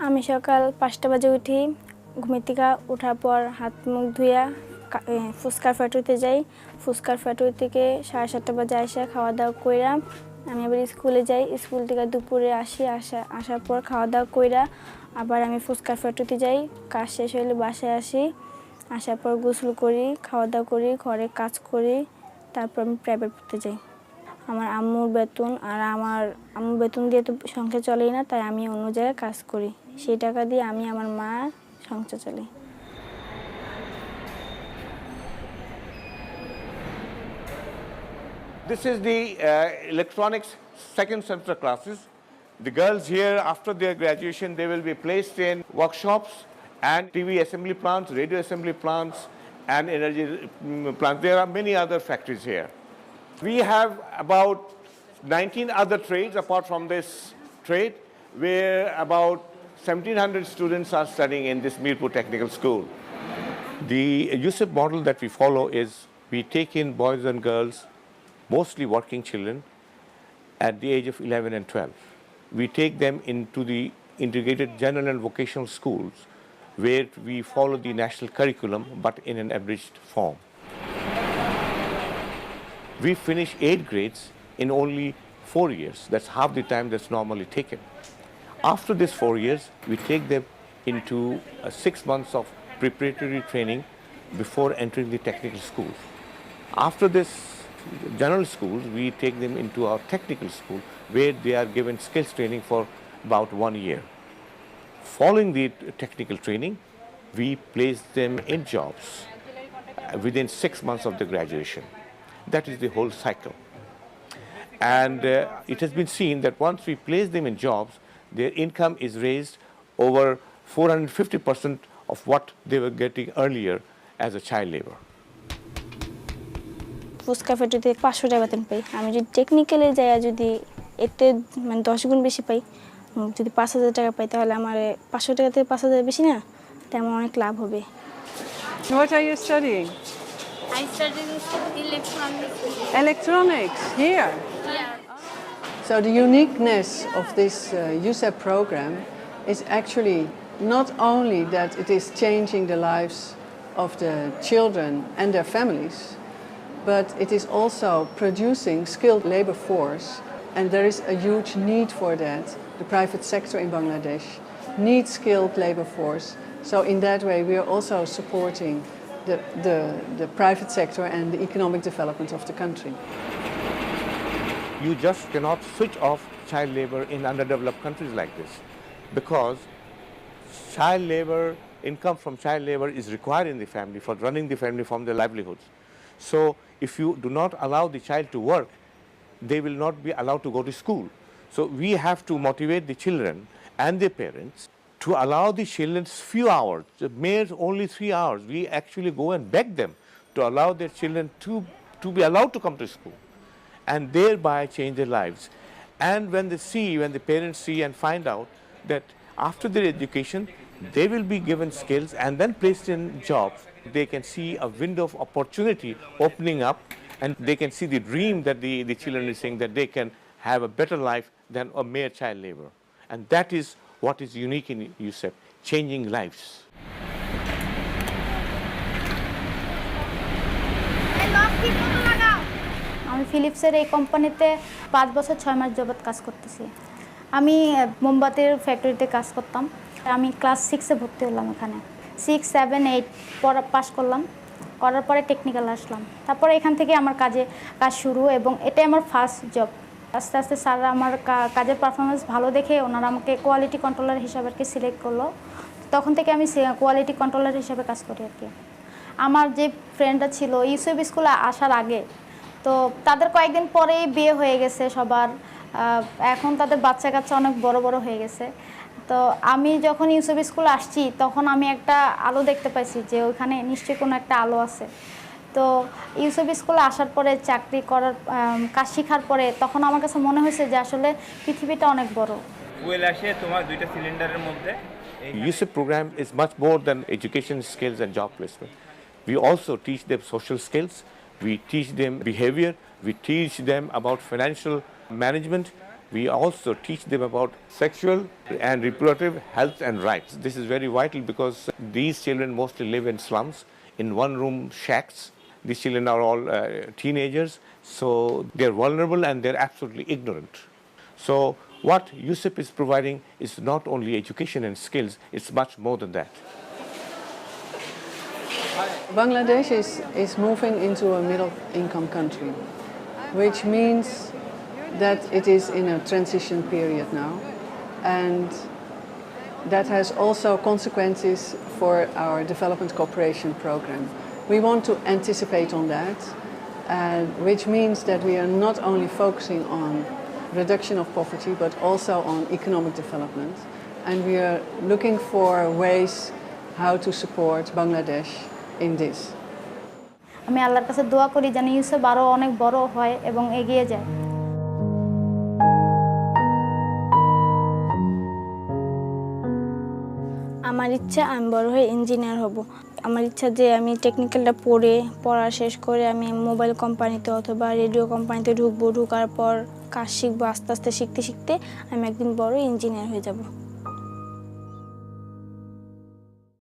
আমি সকাল 5টা বাজে উঠি, ঘুমের থেকে ওঠার পর হাত মুখ ধুইয়া ফুচকার ফ্যাক্টরিতে যাই। ফুচকার ফ্যাক্টরি থেকে 7:30 বাজে এসে খাওয়া দাওয়া কইরা আমি আবার স্কুলে যাই। স্কুল থেকে দুপুরে আসার পর খাওয়া দাওয়া কইরা আবার আমি ফুচকার ফ্যাক্টরিতে যাই। কাজ শেষ হলে বাসায় আসি, আসার পর গোসল করি, খাওয়া দাওয়া করি, ঘরে কাজ করি, তারপর আমি প্রাইভেট পড়তে যাই। আমার আম্মুর বেতন আর আমার আম্মুর বেতন দিয়ে তো সংসার চলেই না, তাই আমি অন্য জায়গায় কাজ করি। সেই টাকা দিয়ে আমি আমার মা সংসার চলে। This is the electronics second semester classes. The girls here, after their graduation, they will be placed in workshops and TV assembly plants, radio assembly plants, and energy plants. There are many other factories here. We have about 19 other trades apart from this trade, where about 1,700 students are studying in this Mirpur Technical School. The UCEP model that we follow is we take in boys and girls, mostly working children, at the age of 11 and 12. We take them into the integrated general and vocational schools where we follow the national curriculum but in an abridged form. We finish 8 grades in only 4 years. That's half the time that's normally taken. After this 4 years, we take them into 6 months of preparatory training before entering the technical schools. After this general schools, we take them into our technical school where they are given skills training for about 1 year. Following the technical training, we place them in jobs within 6 months of the graduation. That is the whole cycle. And it has been seen that once we place them in jobs, their income is raised over 450% of what they were getting earlier as a child labor. Fuchka ফ্যাক্টরিতে 500 টাকা বেতন পাই। আমি যদি টেকনিক্যালে যাই যদি এতে মানে 10 গুণ বেশি পাই, যদি 5,000 টাকা পাই তাহলে আমার 500 টাকা থেকে 5,000 বেশি না, তাই আমার অনেক লাভ হবে। What are you studying? I studied electronics. Electronics, here. Yeah. So the uniqueness of this UCEP program is actually not only that it is changing the lives of the children and their families, but it is also producing skilled labor force, and there is a huge need for that. The private sector in Bangladesh needs skilled labor force. So in that way we are also supporting the private sector and the economic development of the country. You just cannot switch off child labor in underdeveloped countries like this, because child labor, income from child labor is required in the family for running the family from their livelihoods. So if you do not allow the child to work, they will not be allowed to go to school. So we have to motivate the children and their parents to allow the children few hours, the mayors only 3 hours. We actually go and beg them to allow their children to be allowed to come to school and thereby change their lives. And when the parents see and find out that after their education, they will be given skills and then placed in jobs, they can see a window of opportunity opening up, and they can see the dream that the children are saying, that they can have a better life than a mere child labor. And that is what is unique in UCEP, changing lives. আমি ফিলিপসের এই কোম্পানিতে 5 বছর 6 মাস যাবত কাজ করতেছি। আমি মোমবাতির ফ্যাক্টরিতে কাজ করতাম। আমি ক্লাস 6-এ ভর্তি হলাম এখানে। 6, 7, 8 পড়া পাস করলাম, করার পরে টেকনিক্যাল আসলাম। তারপরে এখান থেকে আমার কাজ শুরু, এবং এটাই আমার ফার্স্ট জব। আস্তে আস্তে স্যাররা আমার কাজের পারফরমেন্স ভালো দেখে ওনারা আমাকে কোয়ালিটি কন্ট্রোলার হিসাবে সিলেক্ট করলো। তখন থেকে আমি কোয়ালিটি কন্ট্রোলার হিসাবে কাজ করি আর কি। আমার যে ফ্রেন্ডরা ছিল ইউসিএপ স্কুলে আসার আগে, তো তাদের কয়েকদিন পরেই বিয়ে হয়ে গেছে সবার। এখন তাদের বাচ্চা কাচ্চা অনেক বড় বড় হয়ে গেছে। তো আমি যখন ইউসিএপ স্কুলে আসছি তখন আমি একটা আলো দেখতে পাইছি যে ওইখানে নিশ্চয়ই কোনো একটা আলো আছে। তো ইউসিএপ স্কুলে আসার পরে চাকরি করার কাজ শেখার পরে তখন আমার কাছে মনে হয়েছে যে আসলে পৃথিবীটা অনেক বড়। ফুয়েল আসে তোমার 2টা সিলিন্ডারের মধ্যে। UCEP program is much more than education skills and job placement. We also teach them social skills, we teach them behavior, we teach them about financial management, We also teach them about sexual and reproductive health and rights. This is very vital because these children mostly live in slums, in one-room shacks. These children are all teenagers, so they're vulnerable and they're absolutely ignorant. So what UCEP is providing is not only education and skills, it's much more than that. Bangladesh is moving into a middle-income country, which means that it is in a transition period now, and that has also consequences for our development cooperation program. We want to anticipate on that, which means that we are not only focusing on reduction of poverty but also on economic development, and we are looking for ways how to support Bangladesh in this. আমি আল্লাহর কাছে দোয়া করি যেন ইউসেপ আরও অনেক বড় হয় এবং এগিয়ে যায়। আমার ইচ্ছা আমি বড় হয়ে ইঞ্জিনিয়ার হব। আমার ইচ্ছা যে আমি টেকনিক্যালটা পড়া শেষ করে আমি মোবাইল কোম্পানিতে অথবা রেডিও কোম্পানিতে ঢুকবো, ঢোকার পর কাজ শিখবো, আস্তে আস্তে শিখতে শিখতে আমি একদিন বড় ইঞ্জিনিয়ার হয়ে যাব।